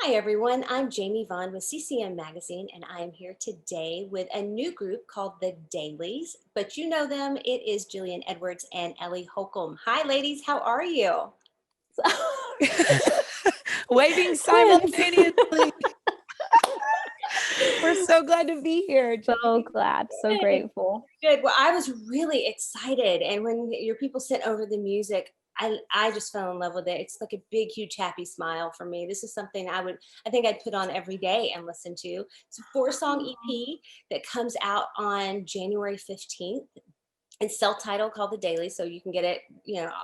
Hi, everyone. I'm Jamie Vaughn with CCM Magazine, and I am here today with a new group called the Dailies. But you know them, it is Jillian Edwards and Ellie Holcomb. Hi, ladies. How are you? Waving Twins. simultaneously. We're so glad to be here, So Jamie. glad, so Good. grateful. Good. Well, I was really excited. And when your people sent over the music, I just fell in love with it. It's like a big, huge, happy smile for me. This is something I think I'd put on every day and listen to. It's a four-song EP that comes out on January 15th. It's self-titled, called the Daily, so you can get it,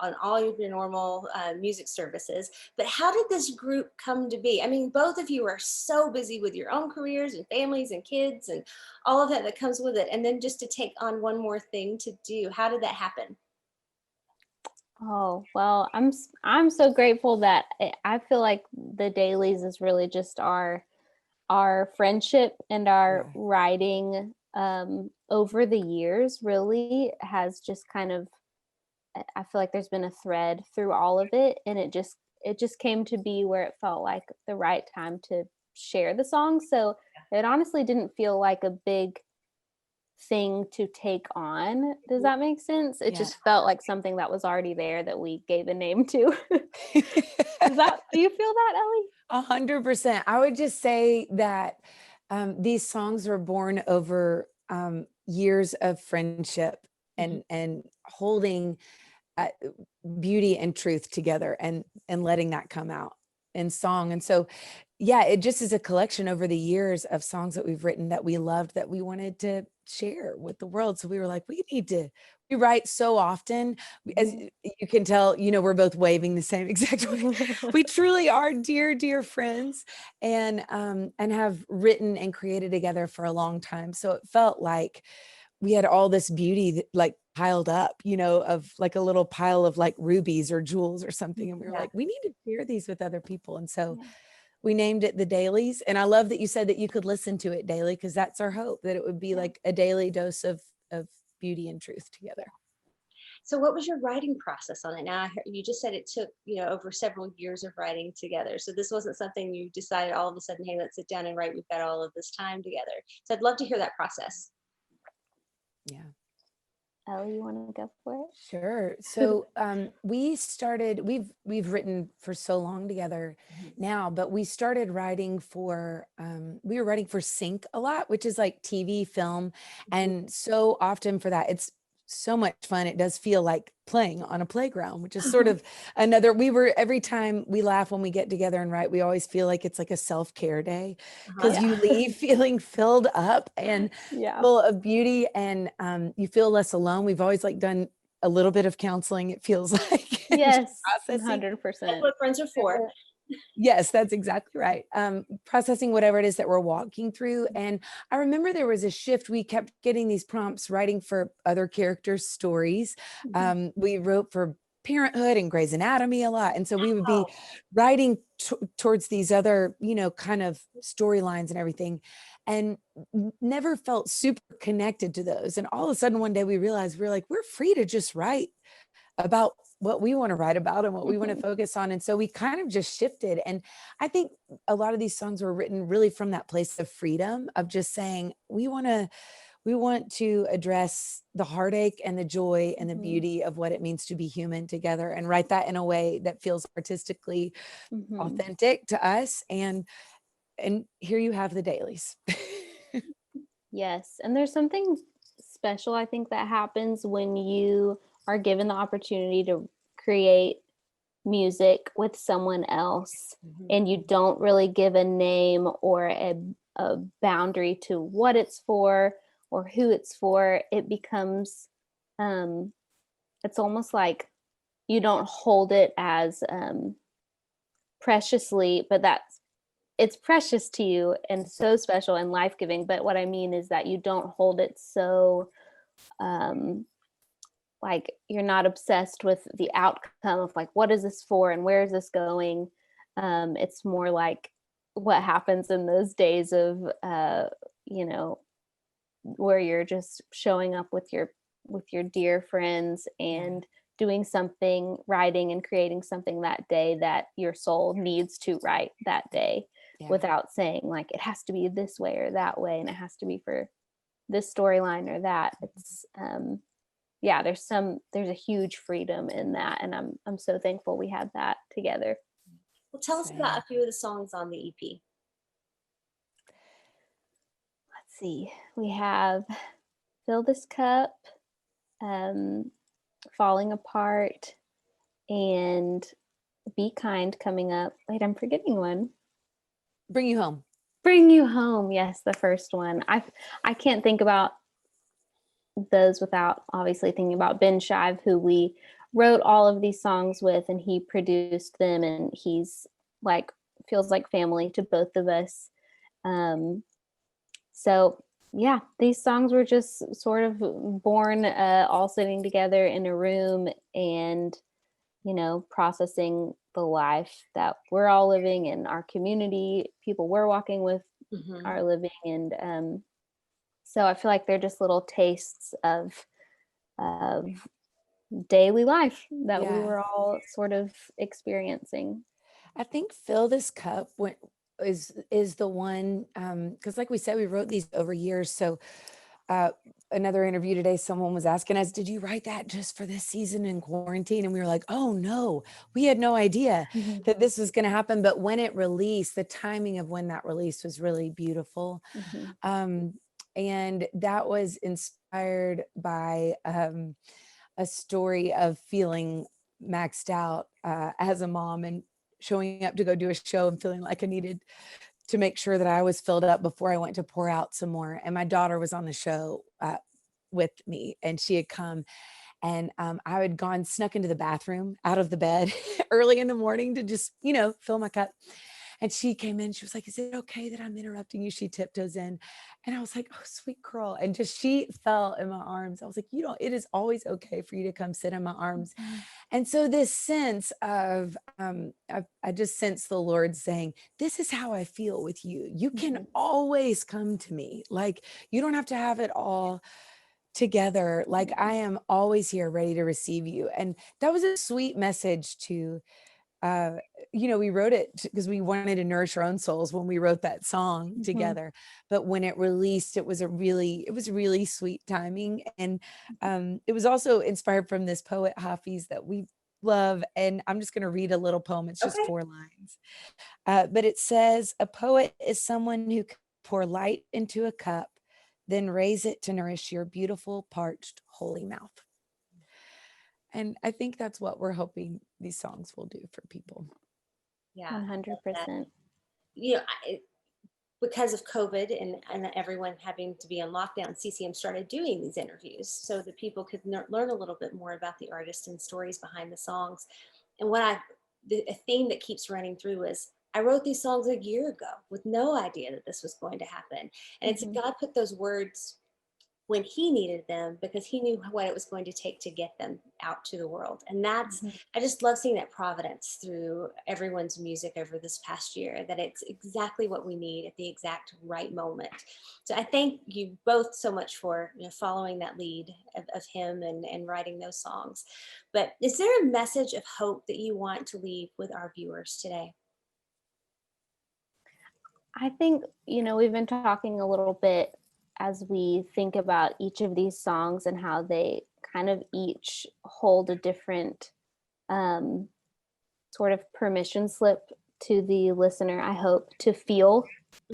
on all your normal music services. But how did this group come to be? I mean, both of you are so busy with your own careers and families and kids and all of that comes with it, and then just to take on one more thing to do. How did that happen? Oh, well, I'm so grateful that I feel like the dailies is really just our friendship and our Yeah. writing over the years really has just kind of I feel like there's been a thread through all of it, and it just came to be where it felt like the right time to share the song. So it honestly didn't feel like a big thing to take on. Does that make sense? It Yeah. just felt like something that was already there that we gave a name to. Do you feel that, Ellie? 100%. I would just say that these songs were born over years of friendship Mhm. and holding uh, beauty and truth together and letting that come out in song. And so, yeah, it just is a collection over the years of songs that we've written that we loved that we wanted to share with the world. So we were like, we write so often. As Mhm. you can tell, we're both waving the same exact way. We truly are dear, dear friends and have written and created together for a long time. So it felt like we had all this beauty that, like, piled up, of like a little pile of like rubies or jewels or something. And we were Yeah. like, we need to share these with other people. And so Yeah. we named it the Dailies. And I love that you said that you could listen to it daily, because that's our hope, that it would be Yeah. like a daily dose of beauty and truth together. So, what was your writing process on it? Now, you just said it took over several years of writing together. So this wasn't something you decided all of a sudden, hey, let's sit down and write. We've got all of this time together. So I'd love to hear that process. Yeah. Ellie, you want to go for Sure. it? So we've written for so long together Mhm. now, but we started writing for we were writing for sync a lot, which is like TV, film. Mhm. And so often for that, it's so much fun. It does feel like playing on a playground, which is sort of another, every time we laugh when we get together and write, we always feel like it's like a self-care day, Uh-huh. because Yeah. you leave feeling filled up and Yeah. full of beauty, and you feel less alone. We've always like done a little bit of counseling, it feels like, and just Yes, processing. 100%. That's what friends are for. Yes, that's exactly right. Processing whatever it is that we're walking through. And I remember there was a shift. We kept getting these prompts writing for other characters' stories. Mhm. We wrote for Parenthood and Grey's Anatomy a lot. And so we would be Oh, writing towards these other, kind of storylines and everything, and never felt super connected to those. And all of a sudden one day we realized we were like, we're free to just write about what we want to write about and what we want to Mhm. focus on. And so we kind of just shifted. And I think a lot of these songs were written really from that place of freedom, of just saying, we want to address the heartache and the joy and the Mhm. beauty of what it means to be human together, and write that in a way that feels artistically Mhm. authentic to us. And here you have the dailies. Yes, and there's something special I think that happens when you are given the opportunity to create music with someone else mhm. and you don't really give a name or a boundary to what it's for or who it's for. It becomes um it's almost like you don't hold it as preciously, but that's it's precious to you and so special and life-giving. But what I mean is that you don't hold it so um like you're not obsessed with the outcome of like what is this for and where is this going. It's more like what happens in those days of you know where you're just showing up with your dear friends Yeah. and doing something, writing and creating something that day that your soul needs to write that day, without saying like it has to be this way or that way and it has to be for this storyline or that. It's there's a huge freedom in that, and I'm so thankful we had that together. Well, tell us about a few of the songs on the EP. Let's see. We have Fill This Cup, Falling Apart, and Be Kind coming up. Wait, I'm forgetting one. Bring You Home. Bring You Home. Yes, the first one. I can't think about those without obviously thinking about Ben Shive, who we wrote all of these songs with, and he produced them, and he's like feels like family to both of us. So yeah, these songs were just sort of born all sitting together in a room and, you know, processing the life that we're all living in our community, people we're walking with are living. And so I feel like they're just little tastes of daily life that we were all sort of experiencing. I think Fill This Cup is the one, because like we said, we wrote these over years. So another interview today, someone was asking us, did you write that just for this season in quarantine? And we were like, oh no, we had no idea that this was going to happen. But when it released, the timing of when that released was really beautiful. And that was inspired by a story of feeling maxed out as a mom and showing up to go do a show and feeling like I needed to make sure that I was filled up before I went to pour out some more. And my daughter was on the show with me, and she had come, and I had snuck into the bathroom out of the bed early in the morning to just, you know, fill my cup. And she came in, she was like, is it okay that I'm interrupting you? She tiptoes in. And I was like, oh, sweet girl. And just, she fell in my arms. I was like, it is always okay for you to come sit in my arms. And so this sense of, I just sense the Lord saying, this is how I feel with you. You can always come to me. Like, you don't have to have it all together. Like, I am always here ready to receive you. And that was a sweet message to, we wrote it because we wanted to nourish our own souls when we wrote that song together. But when it released, it was really sweet timing. And it was also inspired from this poet Hafiz that we love. And I'm just going to read a little poem. It's just 4 lines. But it says, a poet is someone who can pour light into a cup, then raise it to nourish your beautiful, parched, holy mouth. And I think that's what we're hoping these songs will do for people. Yeah, 100%. You know, because of COVID and everyone having to be on lockdown, CCM started doing these interviews so that people could learn a little bit more about the artist and stories behind the songs. And a theme that keeps running through is, I wrote these songs a year ago with no idea that this was going to happen. And it's God put those words when he needed them, because he knew what it was going to take to get them out to the world. And that's, I just love seeing that providence through everyone's music over this past year, that it's exactly what we need at the exact right moment. So I thank you both so much for following that lead of him and writing those songs. But is there a message of hope that you want to leave with our viewers today? I think, we've been talking a little bit as we think about each of these songs and how they kind of each hold a different sort of permission slip to the listener, I hope, to feel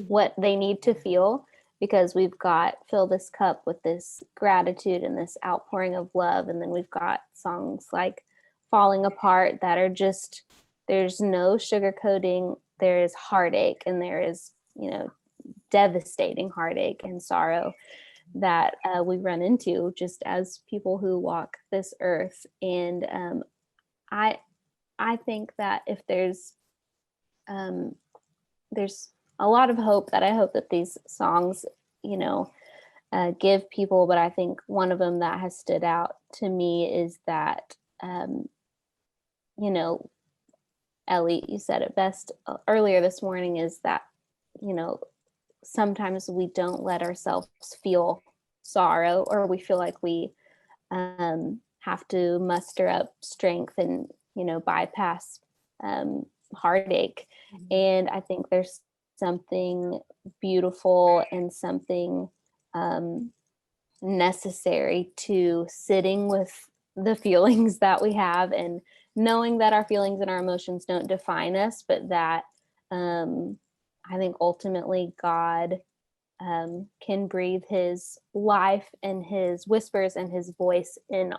what they need to feel, because we've got Fill This Cup with this gratitude and this outpouring of love. And then we've got songs like Falling Apart that are just, there's no sugarcoating. There is heartache, and there is, devastating heartache and sorrow that we run into just as people who walk this earth. And I think that if there's a lot of hope that I hope that these songs, give people. But I think one of them that has stood out to me is that, Ellie, you said it best earlier this morning, is that, sometimes we don't let ourselves feel sorrow, or we feel like we have to muster up strength and, bypass heartache. And I think there's something beautiful and something necessary to sitting with the feelings that we have, and knowing that our feelings and our emotions don't define us, but that I think ultimately God can breathe his life and his whispers and his voice in,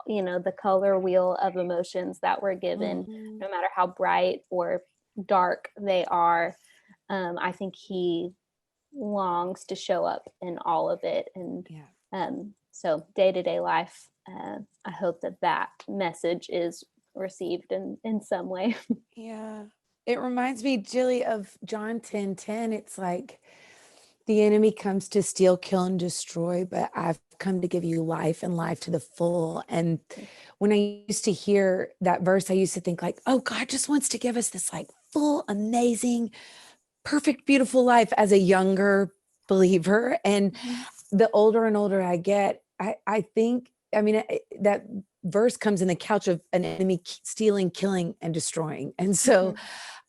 the color wheel of emotions that we're given, no matter how bright or dark they are. I think he longs to show up in all of it. And so day-to-day life, I hope that message is received in some way. Yeah. It reminds me, Jilly, of John 10:10. It's like, the enemy comes to steal, kill, and destroy, but I've come to give you life and life to the full. And when I used to hear that verse, I used to think like, oh, God just wants to give us this like full, amazing, perfect, beautiful life as a younger believer. And the older and older I get, I think, that verse comes in the couch of an enemy stealing, killing, and destroying. And so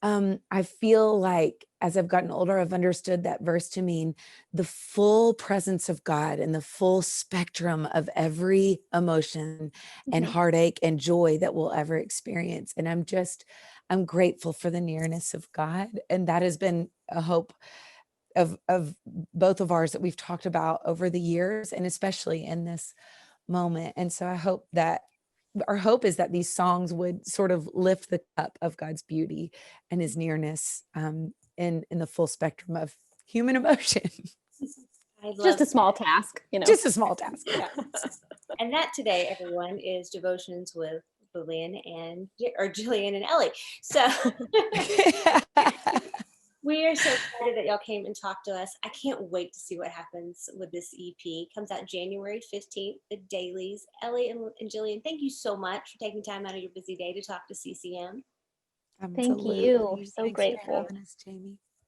I feel like as I've gotten older, I've understood that verse to mean the full presence of God and the full spectrum of every emotion and heartache and joy that we'll ever experience. And I'm grateful for the nearness of God. And that has been a hope of both of ours that we've talked about over the years, and especially in this moment. And so I hope that our hope is that these songs would sort of lift the cup of God's beauty and his nearness in the full spectrum of human emotion. Just a small task, Just a small task. Yeah. And that today, everyone, is Devotions with Jillian and Ellie. So we are so excited that y'all came and talked to us. I can't wait to see what happens with this EP. Comes out January 15th, the Dailies. Ellie and Jillian, thank you so much for taking time out of your busy day to talk to CCM. Thank you. We're so grateful. For having us, Jamie.